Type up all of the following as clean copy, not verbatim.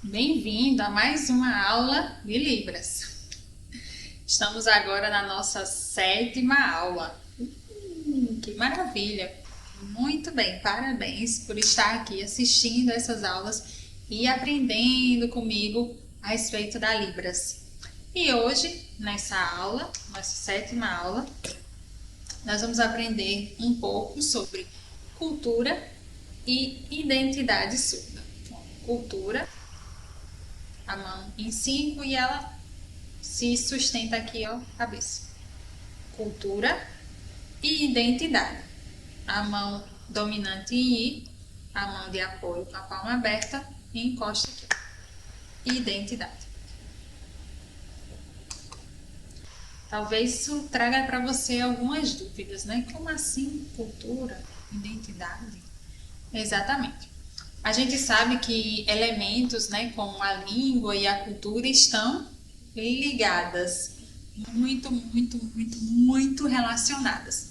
Bem-vindo a mais uma aula de Libras. Estamos agora na nossa sétima aula. Que maravilha! Muito bem, parabéns por estar aqui assistindo essas aulas e aprendendo comigo a respeito da Libras. E hoje, nessa aula, nossa sétima aula, nós vamos aprender um pouco sobre cultura e identidade surda. Cultura, a mão em 5 e ela se sustenta aqui, ó, cabeça. Cultura e identidade. A mão dominante em I, a mão de apoio com a palma aberta e encosta aqui. Identidade. Talvez isso traga para você algumas dúvidas, né? Como assim cultura, identidade? Exatamente. A gente sabe que elementos, né, como a língua e a cultura estão ligadas, muito relacionadas.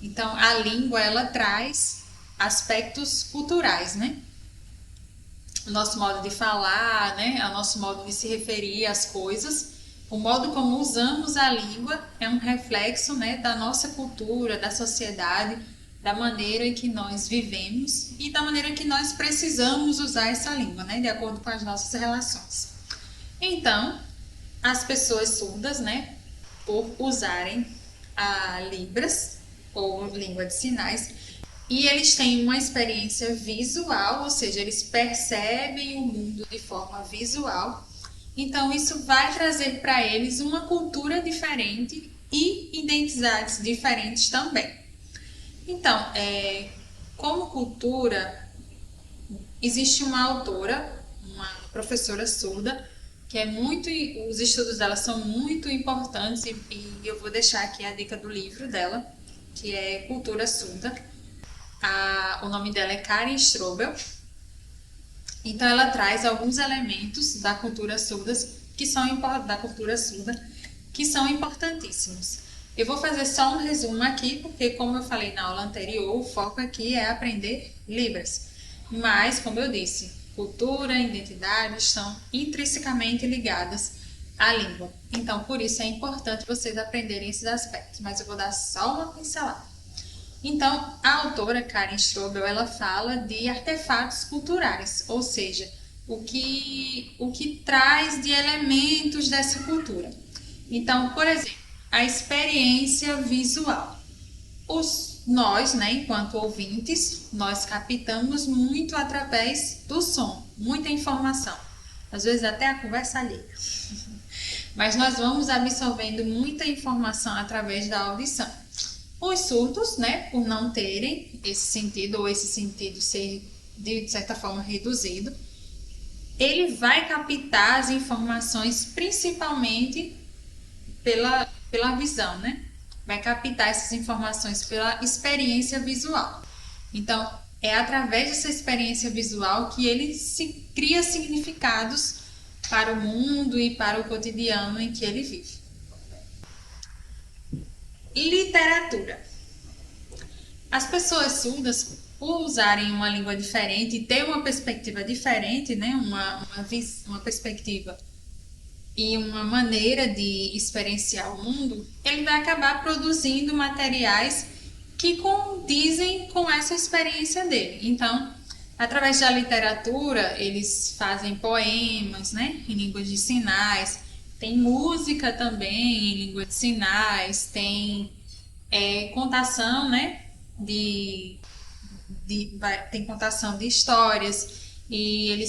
Então, a língua, ela traz aspectos culturais, né? O nosso modo de falar, né? O nosso modo de se referir às coisas. O modo como usamos a língua é um reflexo, né, da nossa cultura, da sociedade, da maneira em que nós vivemos e da maneira que nós precisamos usar essa língua, né, de acordo com as nossas relações. Então, as pessoas surdas, né, por usarem a Libras ou língua de sinais, e eles têm uma experiência visual, ou seja, eles percebem o mundo de forma visual. Então, isso vai trazer para eles uma cultura diferente e identidades diferentes também. Então, como cultura, existe uma autora, uma professora surda, que é muito, os estudos dela são muito importantes e eu vou deixar aqui a dica do livro dela, que é Cultura Surda. O nome dela é Karen Strobel. Então ela traz alguns elementos da cultura surda que são importantíssimos. Eu vou fazer só um resumo aqui, porque como eu falei na aula anterior, o foco aqui é aprender Libras. Mas, como eu disse, cultura e identidade estão intrinsecamente ligadas à língua. Então, por isso é importante vocês aprenderem esses aspectos. Mas eu vou dar só uma pincelada. Então, a autora Karen Strobel, ela fala de artefatos culturais, ou seja, o que traz de elementos dessa cultura. Então, por exemplo, a experiência visual. Nós, né, enquanto ouvintes, nós captamos muito através do som, muita informação, às vezes até a conversa alheia. Mas nós vamos absorvendo muita informação através da audição. Os surdos, né, por não terem esse sentido ou esse sentido ser de certa forma reduzido, ele vai captar as informações principalmente pela visão, né? Vai captar essas informações pela experiência visual. Então, é através dessa experiência visual que ele se cria significados para o mundo e para o cotidiano em que ele vive. Literatura. As pessoas surdas, por usarem uma língua diferente e ter uma perspectiva diferente, né? uma perspectiva e uma maneira de experienciar o mundo, ele vai acabar produzindo materiais que condizem com essa experiência dele. Então, através da literatura, eles fazem poemas, né, em línguas de sinais, tem música também em língua de sinais, tem contação, né, tem contação de histórias e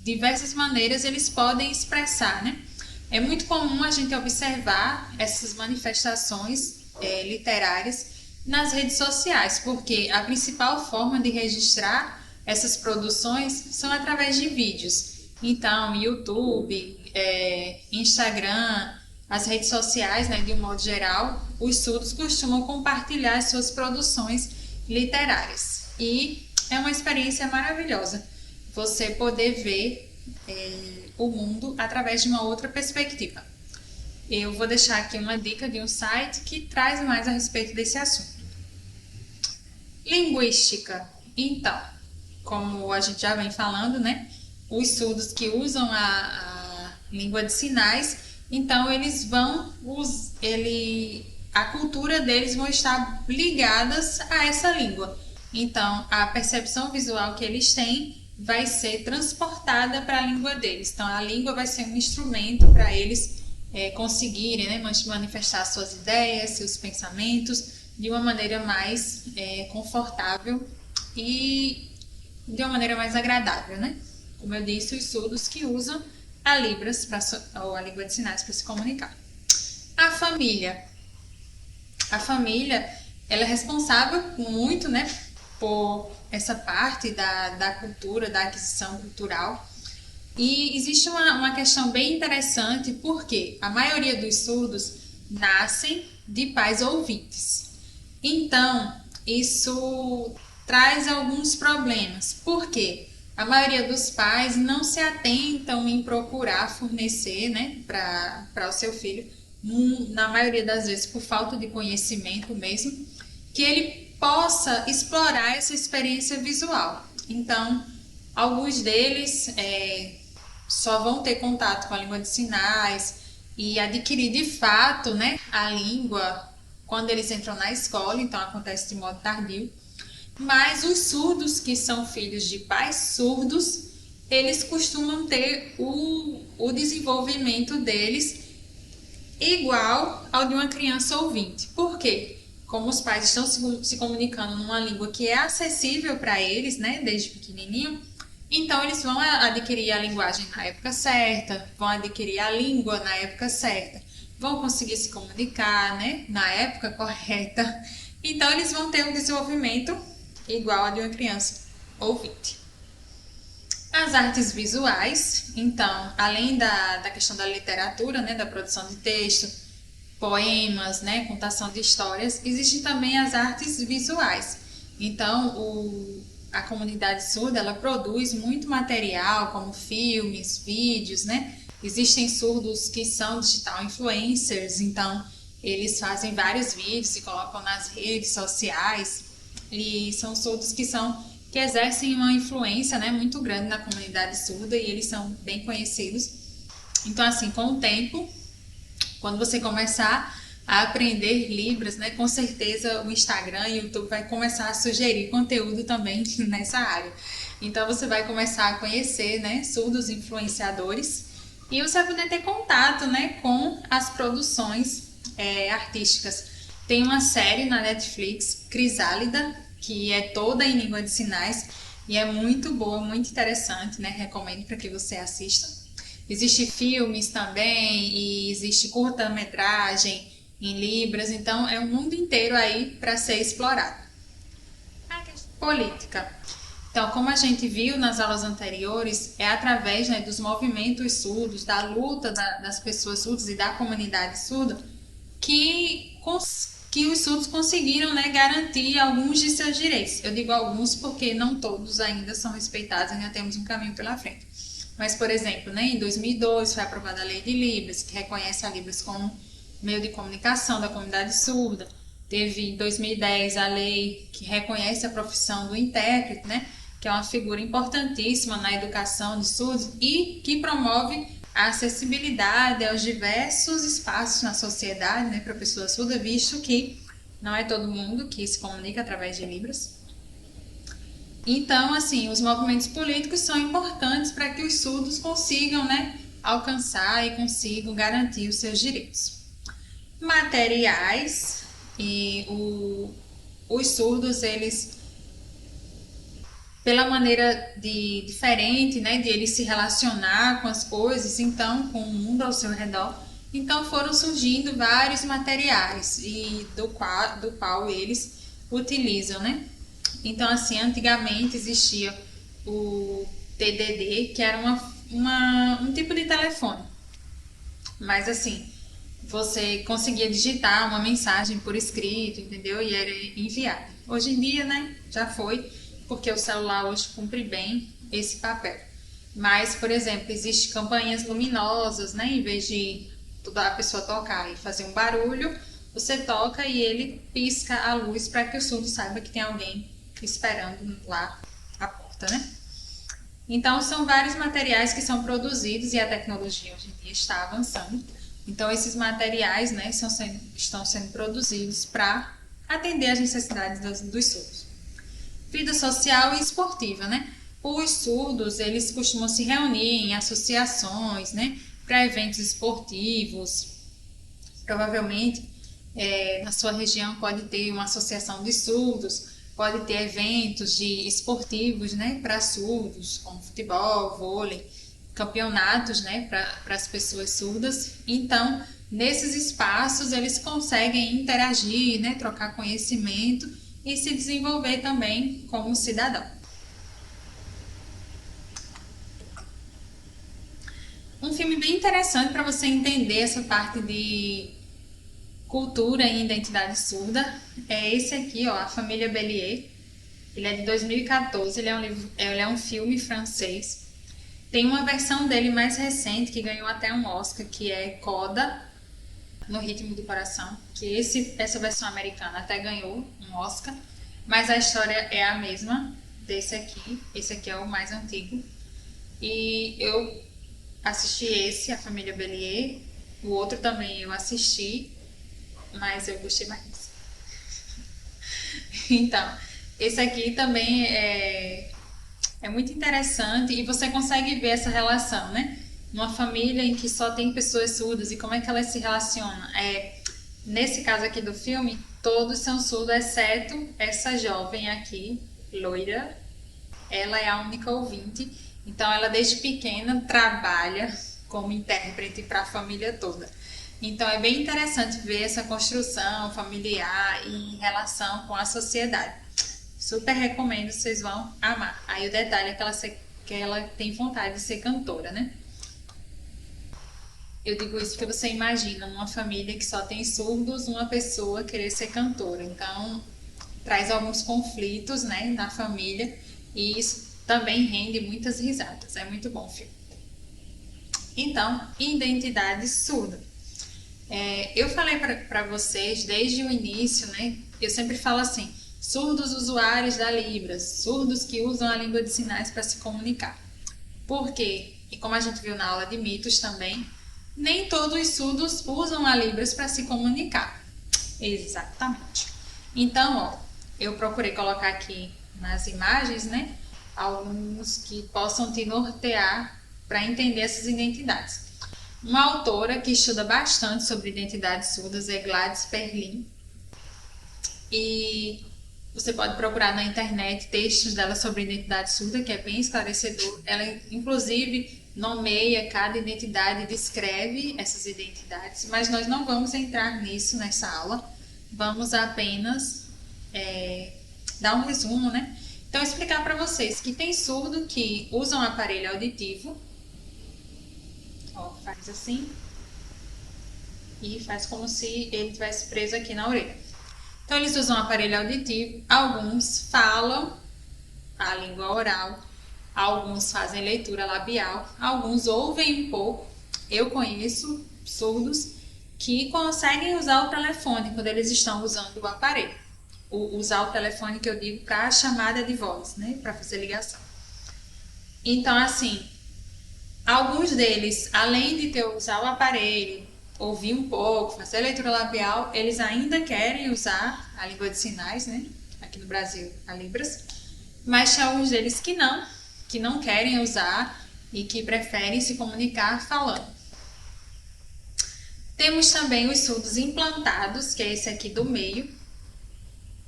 diversas maneiras eles podem expressar, né? É muito comum a gente observar essas manifestações literárias nas redes sociais, porque a principal forma de registrar essas produções são através de vídeos. Então, YouTube, Instagram, as redes sociais, né, de um modo geral, os surdos costumam compartilhar as suas produções literárias. E é uma experiência maravilhosa você poder ver o mundo através de uma outra perspectiva. Eu vou deixar aqui uma dica de um site que traz mais a respeito desse assunto. Linguística. Então, como a gente já vem falando, né? os surdos que usam a língua de sinais, então eles vão, a cultura deles vão estar ligadas a essa língua. Então, a percepção visual que eles têm vai ser transportada para a língua deles. Então, a língua vai ser um instrumento para eles conseguirem, né, manifestar suas ideias, seus pensamentos de uma maneira mais confortável e de uma maneira mais agradável, né? Como eu disse, os surdos que usam a Libras, ou a língua de sinais, para se comunicar. A família. A família, ela é responsável muito, né, por essa parte da cultura, da aquisição cultural. E existe uma questão bem interessante, porque a maioria dos surdos nascem de pais ouvintes. Então, isso traz alguns problemas. Por quê? A maioria dos pais não se atentam em procurar fornecer, né, para o seu filho, na maioria das vezes por falta de conhecimento mesmo, que ele possa explorar essa experiência visual. Então, alguns deles só vão ter contato com a língua de sinais e adquirir de fato, né, a língua quando eles entram na escola, então acontece de modo tardio. Mas os surdos, que são filhos de pais surdos, eles costumam ter o desenvolvimento deles igual ao de uma criança ouvinte. Por quê? Como os pais estão se comunicando numa língua que é acessível para eles, né, desde pequenininho, então eles vão adquirir a linguagem na época certa, vão adquirir a língua na época certa, vão conseguir se comunicar, né, na época correta. Então eles vão ter um desenvolvimento igual a de uma criança ouvinte. As artes visuais, então, além da questão da literatura, né, da produção de texto, poemas, né, contação de histórias, existem também as artes visuais. Então, a comunidade surda, ela produz muito material, como filmes, vídeos, né? Existem surdos que são digital influencers, então eles fazem vários vídeos e colocam nas redes sociais, e são surdos que exercem uma influência, né, muito grande na comunidade surda, e eles são bem conhecidos. Então, assim, com o tempo, quando você começar a aprender Libras, né, com certeza o Instagram e o YouTube vai começar a sugerir conteúdo também nessa área. Então você vai começar a conhecer, né, surdos influenciadores, e você vai poder ter contato, né, com as produções artísticas. Tem uma série na Netflix, Crisálida, que é toda em língua de sinais e é muito boa, muito interessante, né? Recomendo para que você assista. Existem filmes também e existe curta-metragem em Libras, então é um mundo inteiro aí para ser explorado. Política. Então, como a gente viu nas aulas anteriores, é através, né, dos movimentos surdos, da luta das pessoas surdas e da comunidade surda, que os surdos conseguiram, né, garantir alguns de seus direitos. Eu digo alguns porque não todos ainda são respeitados, ainda temos um caminho pela frente. Mas, por exemplo, né, em 2002 foi aprovada a Lei de Libras, que reconhece a Libras como meio de comunicação da comunidade surda. Teve em 2010 a lei que reconhece a profissão do intérprete, né, que é uma figura importantíssima na educação de surdos e que promove a acessibilidade aos diversos espaços na sociedade, né, para pessoas surdas, visto que não é todo mundo que se comunica através de Libras. Então, assim, os movimentos políticos são importantes para que os surdos consigam, né, alcançar e consigam garantir os seus direitos. Materiais, e os surdos, eles, pela maneira diferente, né, de eles se relacionar com as coisas, então, com o mundo ao seu redor, então foram surgindo vários materiais e do qual eles utilizam, né? Então, assim, antigamente existia o TDD, que era um tipo de telefone, mas assim, você conseguia digitar uma mensagem por escrito, entendeu? E era enviada. Hoje em dia, né, já foi, porque o celular hoje cumpre bem esse papel. Mas, por exemplo, existem campainhas luminosas, né? Em vez de a pessoa tocar e fazer um barulho, você toca e ele pisca a luz para que o surdo saiba que tem alguém esperando lá à porta, né? Então, são vários materiais que são produzidos e a tecnologia hoje em dia está avançando. Então, esses materiais, né, estão sendo produzidos para atender às necessidades dos surdos. Vida social e esportiva, né? Os surdos, eles costumam se reunir em associações, né, para eventos esportivos. Provavelmente, na sua região pode ter uma associação de surdos, pode ter eventos de esportivos, né, para surdos, como futebol, vôlei, campeonatos, né, para as pessoas surdas. Então, nesses espaços, eles conseguem interagir, né, trocar conhecimento e se desenvolver também como cidadão. Um filme bem interessante para você entender essa parte de cultura e identidade surda é esse aqui, ó, A Família Bélier. Ele é de 2014, ele é um filme francês. Tem uma versão dele mais recente que ganhou até um Oscar, que é Coda, no Ritmo do Coração, que essa versão americana até ganhou um Oscar, mas a história é a mesma desse aqui. Esse aqui é o mais antigo. E eu assisti esse, A Família Bélier. O outro também eu assisti, mas eu gostei mais desse. Então, esse aqui também é muito interessante e você consegue ver essa relação, né? Numa família em que só tem pessoas surdas e como é que elas se relacionam. Nesse caso aqui do filme, todos são surdos, exceto essa jovem aqui, loira. Ela é a única ouvinte, então ela desde pequena trabalha como intérprete para a família toda. Então é bem interessante ver essa construção familiar em relação com a sociedade. Super recomendo, vocês vão amar. Aí o detalhe é que ela tem vontade de ser cantora, né? Eu digo isso porque você imagina numa família que só tem surdos, uma pessoa querer ser cantora. Então traz alguns conflitos, né, na família e isso também rende muitas risadas. É muito bom o filme. Então, identidade surda. Eu falei para vocês desde o início, né? Eu sempre falo assim: surdos usuários da Libras, surdos que usam a língua de sinais para se comunicar. Por quê? E como a gente viu na aula de mitos também, nem todos os surdos usam a Libras para se comunicar. Exatamente. Então, ó, eu procurei colocar aqui nas imagens, né, alguns que possam te nortear para entender essas identidades. Uma autora que estuda bastante sobre identidades surdas é Gladys Perlin. E você pode procurar na internet textos dela sobre identidade surda, que é bem esclarecedor. Ela, inclusive, nomeia cada identidade e descreve essas identidades, mas nós não vamos entrar nisso nessa aula. Vamos apenas dar um resumo, né? Então, explicar para vocês que tem surdo que usa um aparelho auditivo. Ó, faz assim e faz como se ele estivesse preso aqui na orelha. Então, eles usam um aparelho auditivo, alguns falam a língua oral, alguns fazem leitura labial, alguns ouvem um pouco. Eu conheço surdos que conseguem usar o telefone quando eles estão usando o aparelho. Usar o telefone que eu digo para chamada de voz, né, para fazer ligação. Então, assim, alguns deles, além de ter usar o aparelho, ouvir um pouco, fazer leitura labial, eles ainda querem usar a língua de sinais, né? Aqui no Brasil, a Libras. Mas tem alguns deles que não querem usar e que preferem se comunicar falando. Temos também os surdos implantados, que é esse aqui do meio,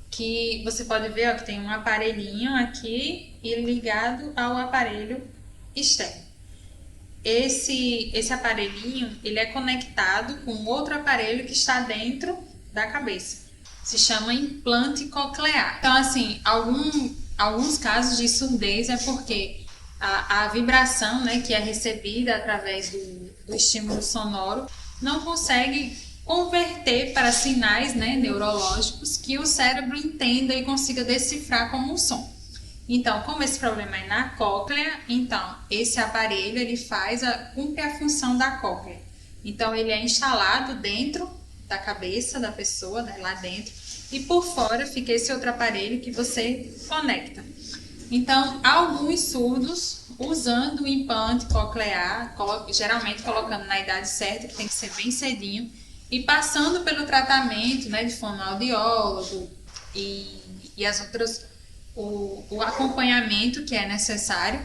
que você pode ver, ó, que tem um aparelhinho aqui e ligado ao aparelho externo. Esse aparelhinho, ele é conectado com outro aparelho que está dentro da cabeça. Se chama implante coclear. Então, assim, alguns casos de surdez é porque a vibração, né, que é recebida através do estímulo sonoro não consegue converter para sinais, né, neurológicos que o cérebro entenda e consiga decifrar como um som. Então, como esse problema é na cóclea, então esse aparelho ele cumpre a função da cóclea. Então, ele é instalado dentro da cabeça da pessoa, né, lá dentro, e por fora fica esse outro aparelho que você conecta. Então, alguns surdos usando o implante coclear, geralmente colocando na idade certa, que tem que ser bem cedinho, e passando pelo tratamento, né, de fonoaudiólogo e as outras, o acompanhamento que é necessário,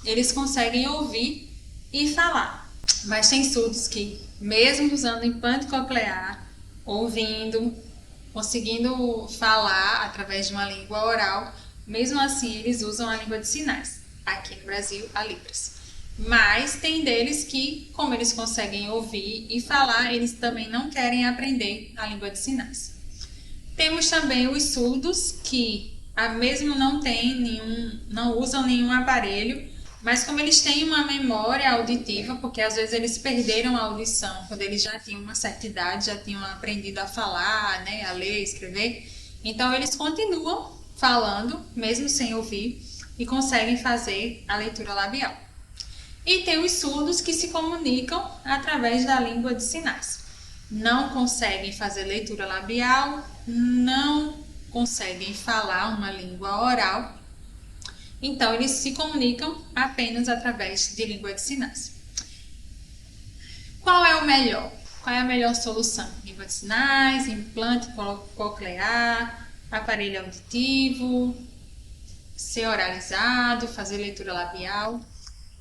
eles conseguem ouvir e falar. Mas tem surdos que, mesmo usando implante coclear, ouvindo, conseguindo falar através de uma língua oral, mesmo assim eles usam a língua de sinais. Aqui no Brasil, a Libras. Mas tem deles que, como eles conseguem ouvir e falar, eles também não querem aprender a língua de sinais. Temos também os surdos que, mesmo não usam nenhum aparelho, mas como eles têm uma memória auditiva, porque às vezes eles perderam a audição quando eles já tinham uma certa idade, já tinham aprendido a falar, né, a ler, escrever, então eles continuam falando, mesmo sem ouvir, e conseguem fazer a leitura labial. E tem os surdos que se comunicam através da língua de sinais. Não conseguem fazer leitura labial, não conseguem falar uma língua oral, então eles se comunicam apenas através de língua de sinais. Qual é o melhor? Qual é a melhor solução? Língua de sinais, implante coclear, aparelho auditivo, ser oralizado, fazer leitura labial.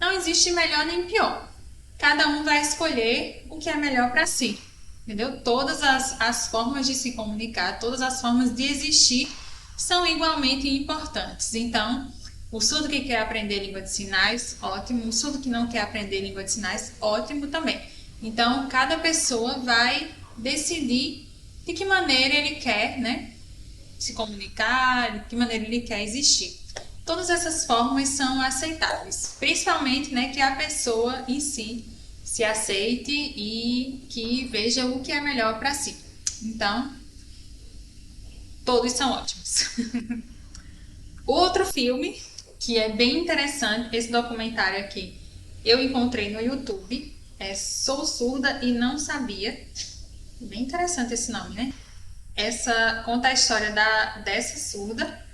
Não existe melhor nem pior. Cada um vai escolher o que é melhor para si. Entendeu? Todas as formas de se comunicar, todas as formas de existir são igualmente importantes. Então, o surdo que quer aprender língua de sinais, ótimo. O surdo que não quer aprender língua de sinais, ótimo também. Então, cada pessoa vai decidir de que maneira ele quer, né, se comunicar, de que maneira ele quer existir. Todas essas formas são aceitáveis, principalmente, né, que a pessoa em si se aceite e que veja o que é melhor para si. Então, todos são ótimos. Outro filme que é bem interessante, esse documentário aqui, eu encontrei no YouTube, é Sou Surda e Não Sabia. Bem interessante esse nome, né? Essa conta a história dessa surda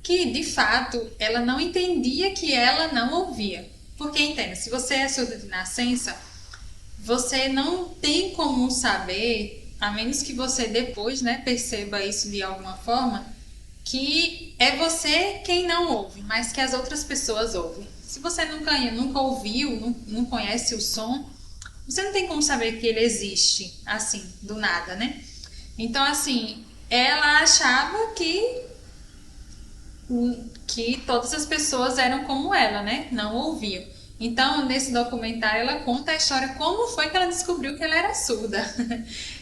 que, de fato, ela não entendia que ela não ouvia. Porque, entenda, se você é surda de nascença, você não tem como saber, a menos que você depois, né, perceba isso de alguma forma, que é você quem não ouve, mas que as outras pessoas ouvem. Se você nunca ouviu, não conhece o som, você não tem como saber que ele existe, assim, do nada, né? Então, assim, ela achava que todas as pessoas eram como ela, né? Não ouviam. Então, nesse documentário, ela conta a história como foi que ela descobriu que ela era surda.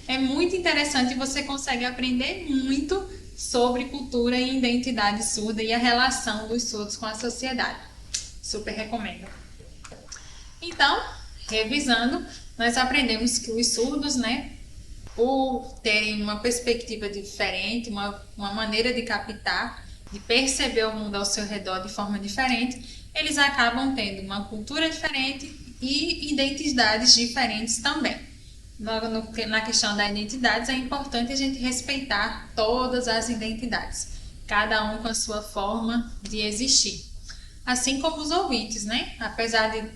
É muito interessante e você consegue aprender muito sobre cultura e identidade surda e a relação dos surdos com a sociedade. Super recomendo. Então, revisando, nós aprendemos que os surdos, né, por terem uma perspectiva diferente, uma maneira de captar, de perceber o mundo ao seu redor de forma diferente, eles acabam tendo uma cultura diferente e identidades diferentes também. Na questão da identidade, é importante a gente respeitar todas as identidades, cada um com a sua forma de existir. Assim como os ouvintes, né? Apesar de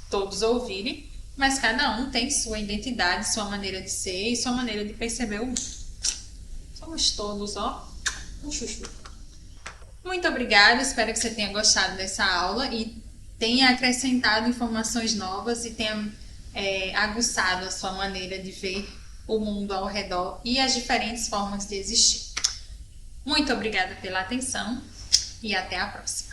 todos ouvirem, mas cada um tem sua identidade, sua maneira de ser e sua maneira de perceber o mundo. Somos todos, ó, um chuchu. Muito obrigada, espero que você tenha gostado dessa aula e tenha acrescentado informações novas e tenha aguçado a sua maneira de ver o mundo ao redor e as diferentes formas de existir. Muito obrigada pela atenção e até a próxima.